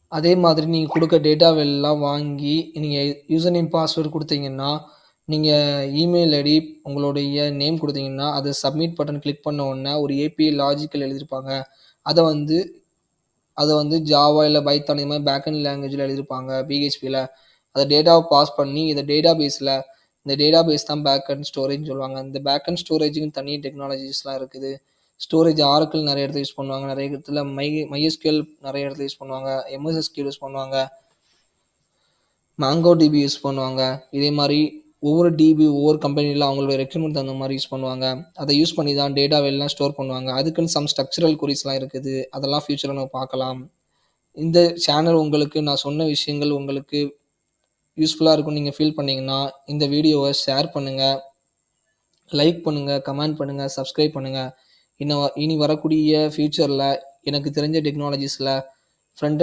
அதே மாதிரி நீங்க குடுக்க டேட்டாவெல்லாம் வாங்கி, நீங்க யூசர் நேம், பாஸ்வேர்ட் குடுத்தீங்கன்னா, நீங்க இமெயில் ஐடி, உங்களுடைய நேம் குடுத்தீங்கன்னா, அத சப்மிட் பட்டன் கிளிக் பண்ண உடனே ஒரு ஏபிஐ லாஜிக்கல் எழுதியிருப்பாங்க. அத வந்து அத வந்து ஜாவா இல்ல பைத்தான் இந்த மாரி பேக்கெண்ட் லாங்குவேஜ்ல எழுதியிருப்பாங்க. பிஹெச்பில. அத டேட்டாவ பாஸ் பண்ணி, இந்த டேட்டாபேஸ் தான் பேக்கெண்ட் ஸ்டோரேஜ்ன்னு சொல்லுவாங்க. இந்த பேக்கெண்ட் ஸ்டோரேஜ்க்குன்னு தனி டெக்னாலஜிஸ்லாம் இருக்குது. ஸ்டோரேஜ் Oracle நெறைய இடத்துல யூஸ் பண்ணுவாங்க. நெறைய இடத்துல MySQL நெறைய இடத்துல யூஸ் பண்ணுவாங்க. MSSQL யூஸ் பண்ணுவாங்க. MongoDB யூஸ் பண்ணுவாங்க. இதே மாரி ஒவ்வொரு டிபி ஒவ்வொரு கம்பெனில அவங்களோட ரெக்யர்மென்ட் தகுந்த மாரி யூஸ் பண்ணுவாங்க. அத யூஸ் பண்ணி தான் டேட்டாவ எல்லாம் ஸ்டோர் பண்ணுவாங்க. அதுக்குன்னு சம் ஸ்ட்ரக்சரல் கொரீஸ்லாம் இருக்குது. அதெல்லாம் ஃபியூச்சர்ல நம்ம பார்க்கலாம். இந்த சேனல் உங்களுக்கு நான் சொன்ன விஷயங்கள் உங்களுக்கு யூஸ்ஃபுல்லா இருக்கும்னு நீங்க ஃபீல் பண்ணீங்கன்னா, இந்த வீடியோவ ஷேர் பண்ணுங்க, லைக் பண்ணுங்க, கமெண்ட் பண்ணுங்க, சப்ஸ்கிரைப் பண்ணுங்க. இனி வரக்கூடிய ஃபியூச்சர்ல எனக்கு தெரிஞ்ச டெக்னாலஜிஸ்ல ஃப்ரண்ட் அண்ட்